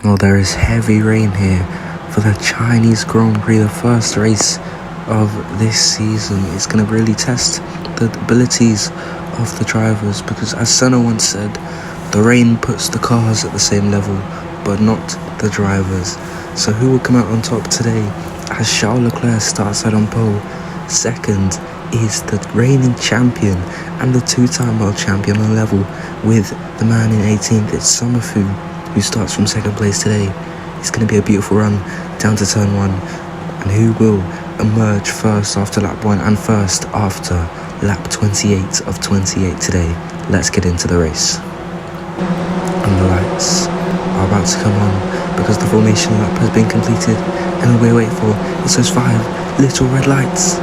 Well, there is heavy rain here for the Chinese Grand Prix, the first race of this season. It's going to really test the abilities of the drivers because, as Senna once said, the rain puts the cars at the same level, but not the drivers. So who will come out on top today as Charles Leclerc starts out on pole? Second is the reigning champion and the two-time world champion on level with the man in 18th. It's Summerfu, who starts from second place today. It's going to be a beautiful run down to turn 1. And who will emerge first after lap 1 and first after lap 28 of 28 today? Let's get into the race. And the lights are about to come on because the formation lap has been completed, and we're waiting for it's those 5 little red lights.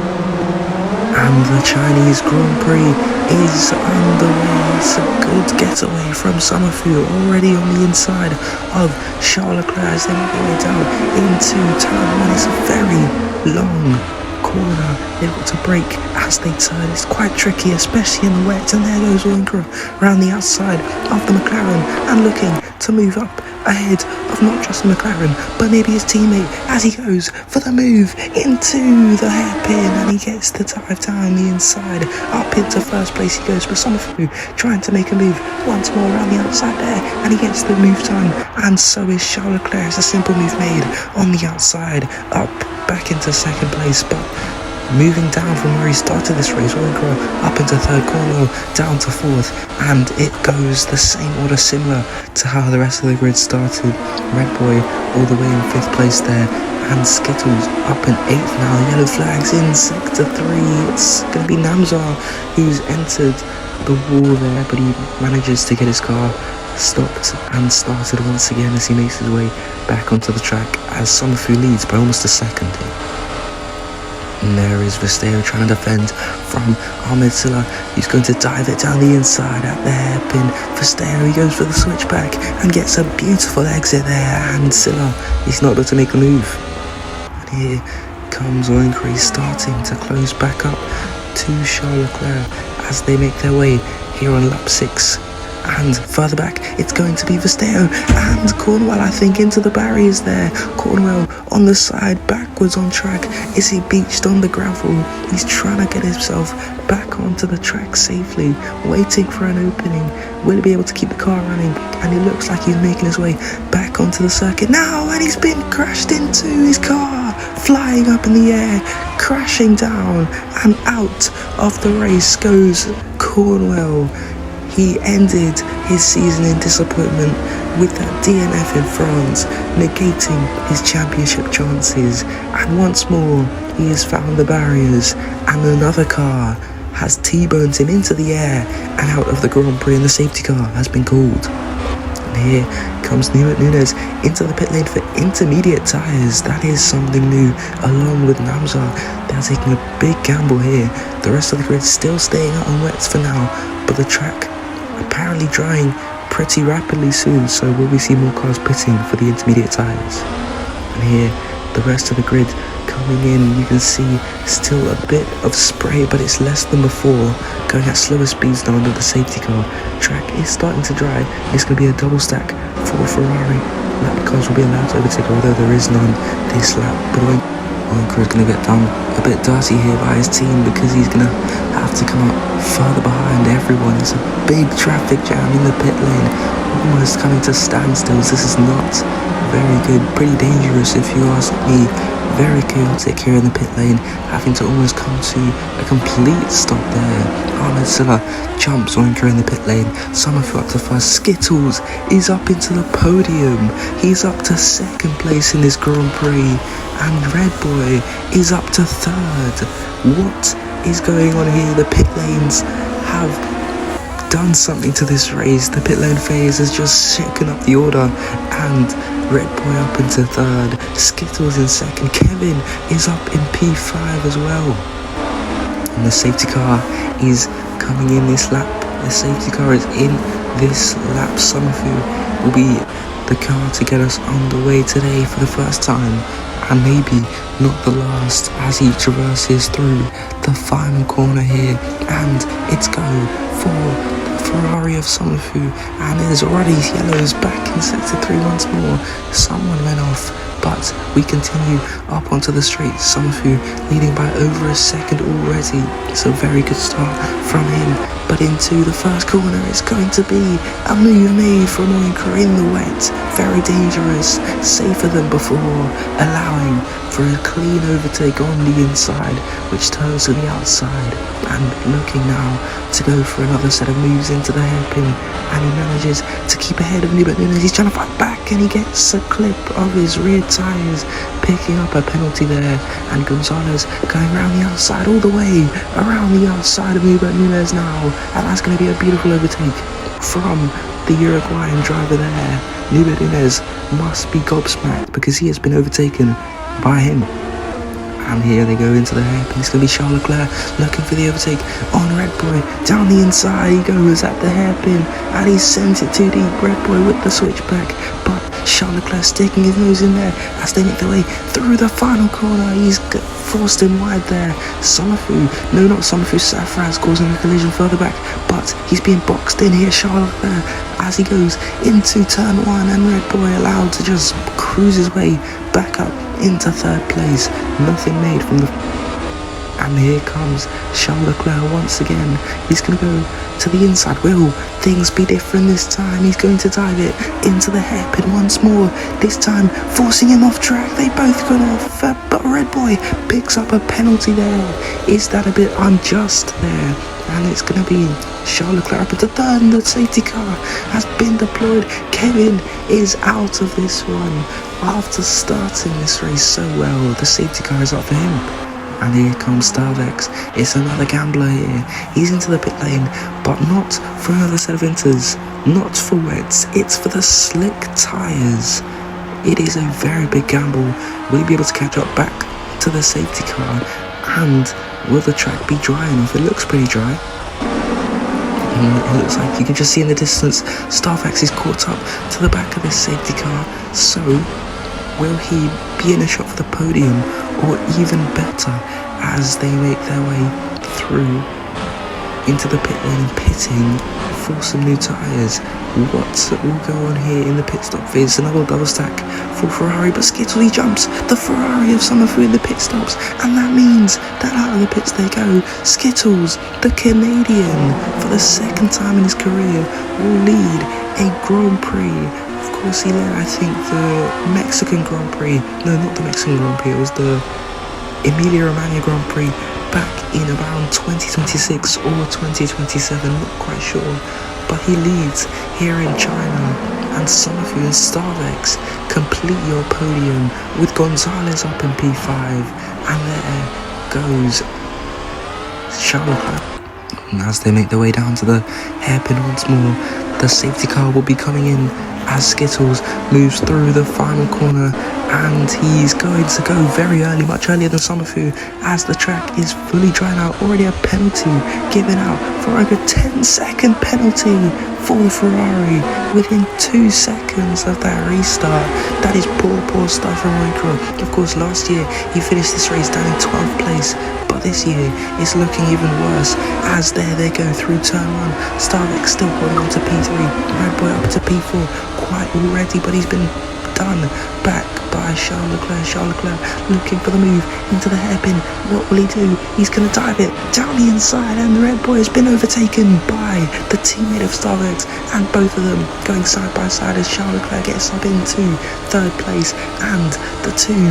And the Chinese Grand Prix is underway. It's a good getaway from Summerfu already on the inside of Charles Leclerc as they make their way down into turn 1. It's a very long corner. They've got to brake as they turn. It's quite tricky, especially in the wet. And there goes Oyinkro around the outside of the McLaren and looking to move up ahead of not just the McLaren, but maybe his teammate as he goes for the move into the hairpin, and he gets the dive down the inside. Up into first place he goes, but Summerfu trying to make a move once more around the outside there, and he gets the move done, and so is Charles Leclerc. It's a simple move made on the outside, up back into second place, but moving down from where he started this race, Oyinkro up into third, corner, down to fourth, and it goes the same order, similar to how the rest of the grid started. Red Boy all the way in 5th place there, and Skittles up in 8th now. Yellow flags in sector 3. It's going to be Namzar who's entered the wall there, but he manages to get his car stopped and started once again as he makes his way back onto the track as Summerfu leads by almost a second here. And there is Vesteo trying to defend from Ahmed Silla. He's going to dive it down the inside at the hairpin. Vesteo, he goes for the switchback and gets a beautiful exit there. And Silla, he's not able to make a move. And here comes Oyinkro starting to close back up to Charles Leclerc as they make their way here on lap 6. And further back, it's going to be Vesteo and Cornwell, I think, into the barriers there. Cornwell on the side, backwards on track. Is he beached on the gravel? He's trying to get himself back onto the track safely, waiting for an opening. Will he be able to keep the car running? And it looks like he's making his way back onto the circuit now, and he's been crashed into. His car flying up in the air, crashing down, and out of the race goes Cornwell. He ended his season in disappointment with that DNF in France, negating his championship chances. And once more, he has found the barriers, and another car has T-boned him into the air and out of the Grand Prix, and the safety car has been called. And here comes Nunes into the pit lane for intermediate tyres. That is something new, along with Namzar. They're taking a big gamble here. The rest of the grid still staying out on wets for now, but the track apparently drying pretty rapidly soon, so will we see more cars pitting for the intermediate tyres? And here the rest of the grid coming in. You can see still a bit of spray, but it's less than before, going at slower speeds now under the safety car. Track is starting to dry. It's going to be a double stack for Ferrari. Lap cars will be allowed to overtake, although there is none this lap. But Oyinkro is going to get done a bit dirty here by his team because he's going to have to come up further behind everyone. It's a big traffic jam in the pit lane, almost coming to standstills. This is not very good, pretty dangerous if you ask me. Very chaotic here in the pit lane, having to almost come to a complete stop there. Ahmed Silla jumps Oyinkro in the pit lane. Summerfu up to first. Skittles is up into the podium. He's up to second place in this Grand Prix. And Red Boy is up to third. What is going on here? The pit lanes have done something to this race. The pit lane phase has just shaken up the order, and Red Boy up into third, Skittles in second, Kevin is up in P5 as well. And the safety car is coming in this lap. The safety car is in this lap. Summerfu will be the car to get us underway today for the first time, and maybe not the last, as he traverses through the final corner here. And it's go for the Ferrari of Summerfu, and there's already yellows back in sector 3 once more. Someone went off, but we continue up onto the straight. Summerfu leading by over a second already. It's a very good start from him, but into the first corner it's going to be a move made from Oyinkro in the wet. Very dangerous, safer than before, allowing for a clean overtake on the inside, which turns to the outside, and looking now to go for another set of moves into the hairpin, and he manages to keep ahead of Nubet Nunes. He's trying to fight back, and he gets a clip of his rear tyres, picking up a penalty there, and Gonzalez going around the outside, all the way around the outside of Nubet Nunes now, and that's going to be a beautiful overtake from the Uruguayan driver there. Nubet Nunes must be gobsmacked because he has been overtaken by him. And here they go into the hairpin. It's going to be Charles Leclerc looking for the overtake on Red Boy. Down the inside he goes at the hairpin, and he sends it too deep. Red Boy with the switchback, but Charles Leclerc sticking his nose in there as they make their way through the final corner. He's forced him wide there. Summerfu, no, not Summerfu, Safraz causing a collision further back, but he's being boxed in here, Charles Leclerc, as he goes into turn 1, and Red Boy allowed to just cruise his way back up into third place. Nothing made from the... And here comes Charles Leclerc once again. He's going to go to the inside. Will things be different this time? He's going to dive it into the hairpin once more. This time forcing him off track. They both got off, but Red Boy picks up a penalty there. Is that a bit unjust there? And it's going to be Charles Leclerc up into third, and the safety car has been deployed. Kevin is out of this one after starting this race so well. The safety car is up for him. And here comes Starvex. It's another gambler here. He's into the pit lane, but not for another set of inters. Not for wets. It's for the slick tyres. It is a very big gamble. Will he be able to catch up back to the safety car? And will the track be dry enough? It looks pretty dry. It looks like you can just see in the distance Starvex is caught up to the back of this safety car. So will he be in a shot for the podium, or even better, as they make their way through into the pit lane, pitting for some new tyres? What will go on here in the pit stop? There's another double stack for Ferrari, but Skittles, he jumps the Ferrari of Summerfu in the pit stops, and that means that out of the pits they go. Skittles, the Canadian, for the second time in his career, will lead a Grand Prix. Of course, he led, I think, the Mexican Grand Prix. No, not the Mexican Grand Prix. It was the Emilia-Romagna Grand Prix back in around 2026 or 2027. Not quite sure. But he leads here in China, and Summerfu and Starvex complete your podium with Gonzalez up in P5. And there goes Charles Leclerc. And as they make their way down to the hairpin once more, the safety car will be coming in as Skittles moves through the final corner, and he's going to go very early, much earlier than Summerfu, as the track is fully dry now. Already a penalty given out for like a 10-second penalty for the Ferrari within 2 seconds of that restart. That is poor stuff from Oyinkro. Of course, last year he finished this race down in 12th place, but this year it's looking even worse, as there they go through turn 1. Starvex still holding on to P3, Red Boy up to P4 quite already, but he's been done back by Charles Leclerc. Charles Leclerc looking for the move into the hairpin. What will he do? He's going to dive it down the inside, and the Red Boy has been overtaken by the teammate of Starvex, and both of them going side by side as Charles Leclerc gets up into third place, and the two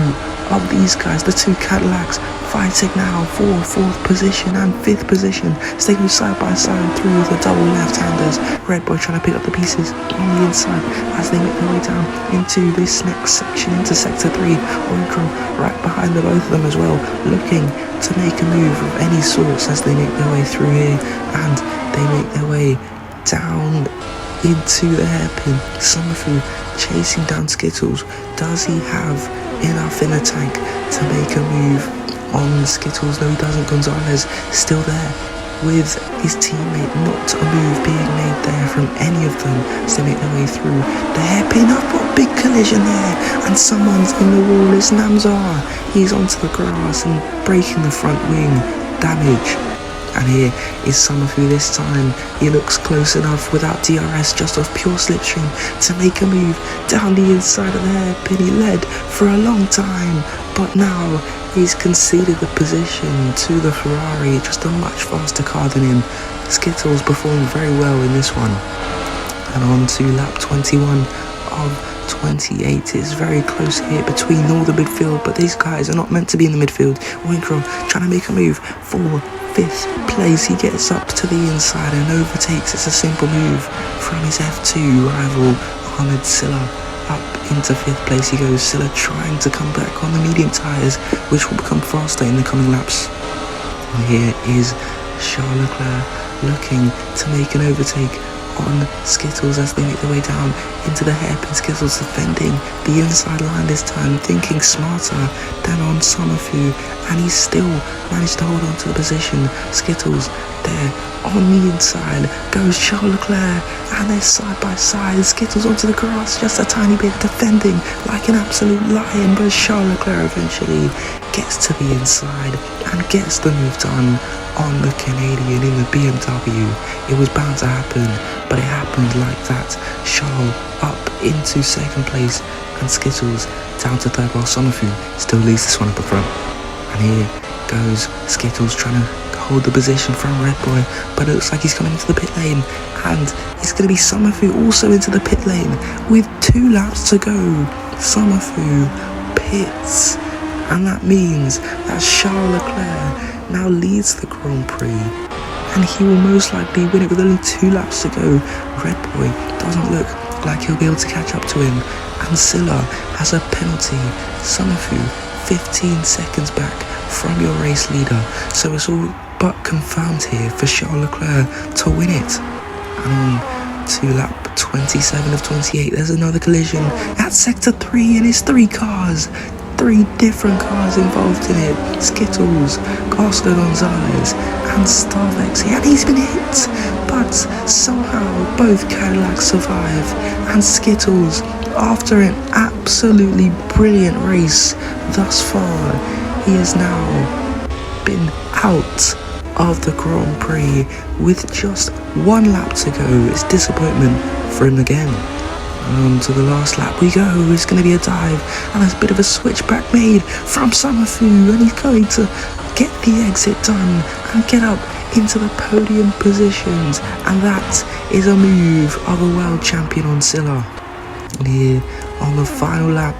of these guys, the two Cadillacs, fighting now for 4th position and 5th position as they go side by side through the double left-handers. Red Boy trying to pick up the pieces on the inside as they make their way down into this next section, into sector 3. Oyinkro right behind the both of them as well, looking to make a move of any sort as they make their way through here, and they make their way down into the hairpin. Summerfu chasing down Skittles. Does he have enough in the tank to make a move on Skittles? No, he doesn't. Gonzalez still there with his teammate. Not a move being made there from any of them as they make their way through the hairpin. Up, what big collision there, and someone's in the wall. It's Namzar. He's onto the grass and breaking the front wing. Damage. And here is Summerfu this time. He looks close enough without DRS, just off pure slipstream, to make a move down the inside of the hairpin. He led for a long time, but now he's conceded the position to the Ferrari, just a much faster car than him. Skittles performed very well in this one. And on to lap 21 of 28. It's very close here between all the midfield, but these guys are not meant to be in the midfield. Oyinkro trying to make a move for 5th place. He gets up to the inside and overtakes. It's a simple move from his F2 rival Ahmed Silla. Up into 5th place he goes. Silla trying to come back on the medium tyres, which will become faster in the coming laps. And here is Charles Leclerc looking to make an overtake on Skittles as they make their way down into the hairpin. Skittles defending the inside line this time, thinking smarter than on Summerfu, and he still managed to hold on to the position. Skittles there on the inside goes Charles Leclerc, and they're side by side. Skittles onto the grass just a tiny bit, defending like an absolute lion, but Charles Leclerc eventually gets to the inside and gets the move done on the Canadian in the BMW. It was bound to happen, but it happened like that. Charles up into 2nd place and Skittles down to 3rd, while Summerfu still leads this one at the front. And here goes Skittles trying to hold the position from Red Boy, but it looks like he's coming into the pit lane, and it's going to be Summerfu also into the pit lane with 2 laps to go. Summerfu pits, and that means that Charles Leclerc now leads the Grand Prix, and he will most likely win it with only 2 laps to go. Red Boy doesn't look like he'll be able to catch up to him, and Silla has a penalty. Summerfu 15 seconds back from your race leader, so it's all but confirmed here for Charles Leclerc to win it. And on to lap 27 of 28, there's another collision at sector 3, and it's 3 cars. 3 different cars involved in it. Skittles, Oscar Gonzalez and Starvex, and he's been hit, but somehow both Cadillacs survive, and Skittles, after an absolutely brilliant race thus far, he has now been out of the Grand Prix with just 1 lap to go. It's disappointment for him again. On to the last lap we go. It's going to be a dive, and there's a bit of a switchback made from Summerfu, and he's going to get the exit done and get up into the podium positions, and that is a move of a world champion on Silla. And here on the final lap,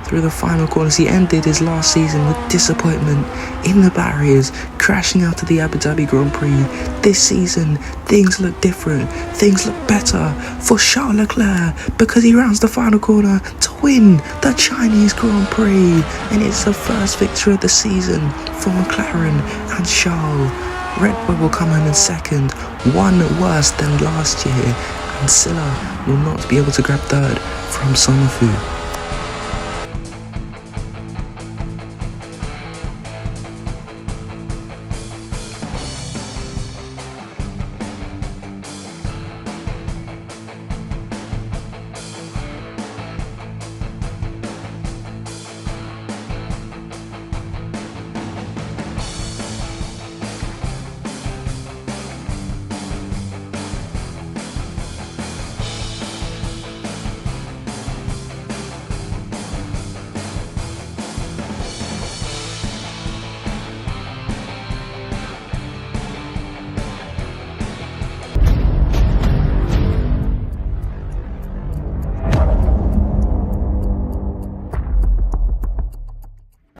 through the final corners, he ended his last season with disappointment in the barriers, crashing out of the Abu Dhabi Grand Prix. This season, things look different, things look better for Charles Leclerc, because he rounds the final corner to win the Chinese Grand Prix, and it's the first victory of the season for McLaren and Charles. Red Bull will come home in 2nd, 1 worse than last year, and Silla will not be able to grab 3rd from Summerfu.